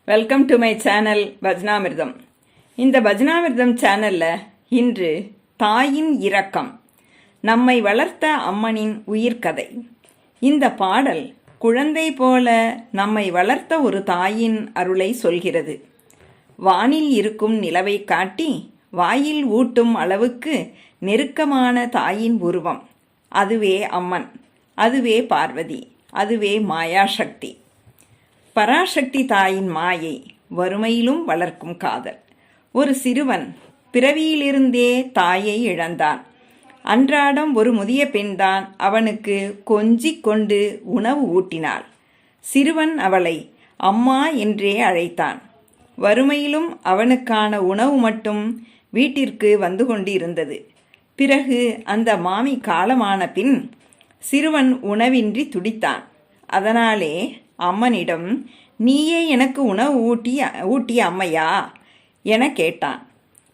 Welcome to my channel Bhajanamritam. இந்த பஜ்னாமிர்தம் சேனலில் இன்று தாயின் இரக்கம், நம்மை வளர்த்த அம்மனின் உயிர்கதை. இந்த பாடல் குழந்தை போல நம்மை வளர்த்த ஒரு தாயின் அருளை சொல்கிறது. வானில் இருக்கும் நிலவை காட்டி வாயில் ஊட்டும் அளவுக்கு நெருக்கமான தாயின் உருவம். அதுவே அம்மன், அதுவே பார்வதி, அதுவே மாயாசக்தி. பராசக்தி தாயின் மாயை, வறுமையிலும் வளர்க்கும் காதல். ஒரு சிறுவன் பிறவியிலிருந்தே தாயை இழந்தான். அன்றாடம் ஒரு முதிய பெண்தான் அவனுக்கு கொஞ்சிக் கொண்டு உணவு ஊட்டினாள். சிறுவன் அவளை அம்மா என்றே அழைத்தான். வறுமையிலும் அவனுக்கான உணவு மட்டும் வீட்டிற்கு வந்து கொண்டிருந்தது. பிறகு அந்த மாமி காலமான பின் சிறுவன் உணவின்றி துடித்தான். அதனாலே அம்மனிடம், நீயே எனக்கு உணவு ஊட்டிய அம்மையா என கேட்டான்.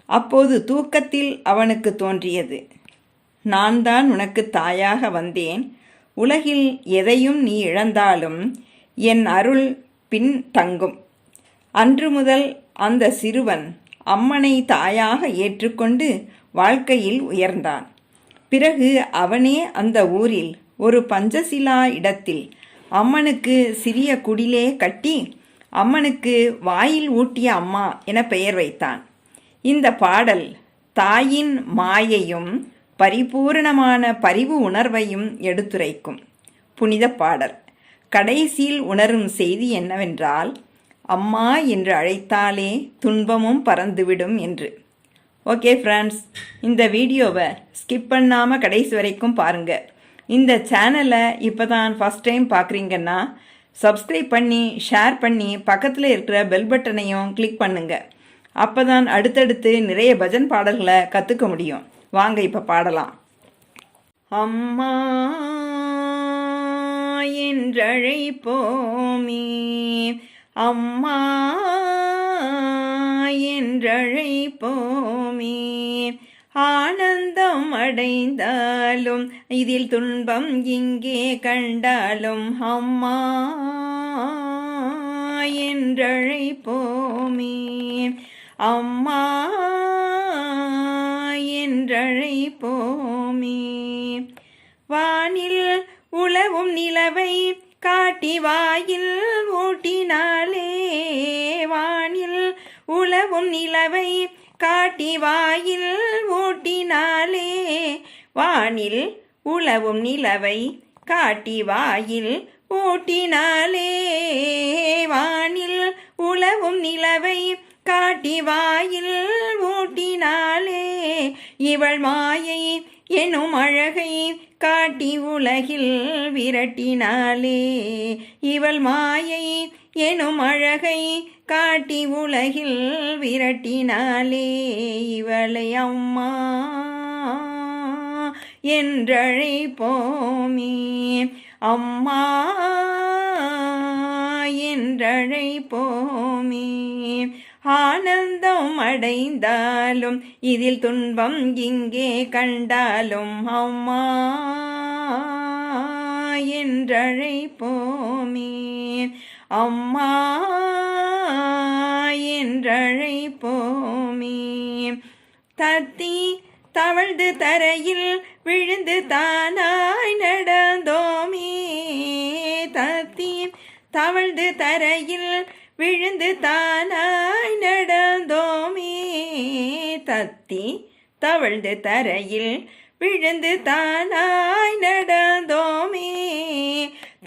அப்போது தூக்கத்தில் அவனுக்கு தோன்றியது, நான் தான் உனக்கு தாயாக வந்தேன். உலகில் எதையும் நீ இழந்தாலும் என் அருள் பின் தங்கும். அன்று முதல் அந்த சிறுவன் அம்மனை தாயாக ஏற்றுக்கொண்டு வாழ்க்கையில் உயர்ந்தான். பிறகு அவனே அந்த ஊரில் ஒரு பஞ்சசிலா இடத்தில் அம்மனுக்கு சிறிய குடிலே கட்டி அம்மனுக்கு வாயில் ஊட்டிய அம்மா என பெயர் வைத்தான். இந்த பாடல் தாயின் மாயையும் பரிபூரணமான பரிவு உணர்வையும் எடுத்துரைக்கும் புனித பாடல். கடைசியில் உணரும் செய்தி என்னவென்றால், அம்மா என்று அழைத்தாலே துன்பமும் பறந்துவிடும் என்று. ஓகே ஃப்ரெண்ட்ஸ், இந்த வீடியோவை ஸ்கிப் பண்ணாமல் கடைசி வரைக்கும் பாருங்கள். இந்த சேனலை இப்போ தான் ஃபஸ்ட் டைம் பார்க்குறீங்கன்னா சப்ஸ்கிரைப் பண்ணி ஷேர் பண்ணி பக்கத்தில் இருக்கிற பெல் பட்டனையும் கிளிக் பண்ணுங்கள். அப்போ தான் அடுத்தடுத்து நிறைய பஜன் பாடல்களை கற்றுக்க முடியும். வாங்க இப்போ பாடலாம். அம்மா என்றழைப்போமே, அம்மா என்றழைப்போமே, ஆனந்தம் அடைந்தாலும் இதில் துன்பம் இங்கே கண்டாலும் அம்மா என்றழைப்போமே, அம்மா என்றழைப்போமே. வானில் உலவும் நிலவை காட்டி வாயில் ஊட்டினாலே, வானில் உலவும் நிலவை காட்டி வாயில் ஊட்டினாலே, வானில் உலவும் நிலவை காட்டி வாயில் ஊட்டினாலே, வானில் உலவும் நிலவை காட்டி வாயில் ஊட்டினாலே, இவள் மாயை எனும் அழகை காட்டி உலகில் விரட்டினாலே, இவள் மாயை எனும் அழகை காட்டி உலகில் விரட்டினாலே, இவளை அம்மா என்றழைப்போமே, அம்மா என்றழைப்போமே. ஆனந்தம் அடைந்தாலும் இதில் துன்பம் இங்கே கண்டாலும் அம்மா என்றழைப்போமே, அம்மா என்றழைப்போமே. தத்தி தவழ்ந்து தரையில் விழுந்து தானாய் நடந்தோமே, தத்தி தவழ்ந்து தரையில் விழுந்து தானாய் நடந்தோமே, தத்தி தவழ்ந்து தரையில் விழுந்து தானாய் நடந்தோமே,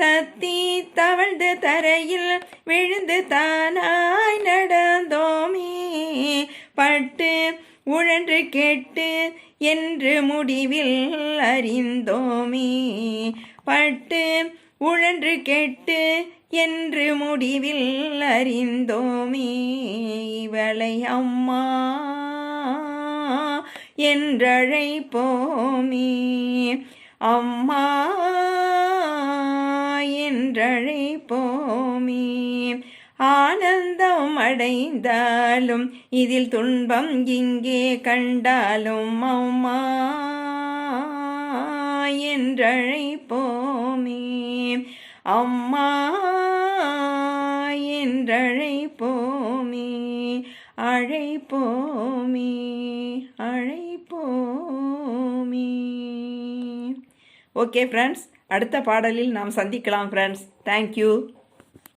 தத்தி தவழ்ந்து தரையில் விழுந்து தானாய் நடந்தோமே, பட்டு உழன்று கெட்டு என்று முடிவில் அறிந்தோமே, பட்டு உழன்று கெட்டு என்று முடிவில் அறிந்தோமே, இவளை அம்மா என்றழைப்போமே, அம்மா என்றழைப்போமே. ஆனந்தம் அடைந்தாலும் இதில் துன்பம் இங்கே கண்டாலும் அம்மா என்றழைப்போமே, அம்மா என்றழைப்போமே. அழைப்போமே அழைப்போமே. ஓகே ஃப்ரெண்ட்ஸ், அடுத்த பாடலில் நாம் சந்திக்கலாம் ஃப்ரெண்ட்ஸ். தேங்க்யூ.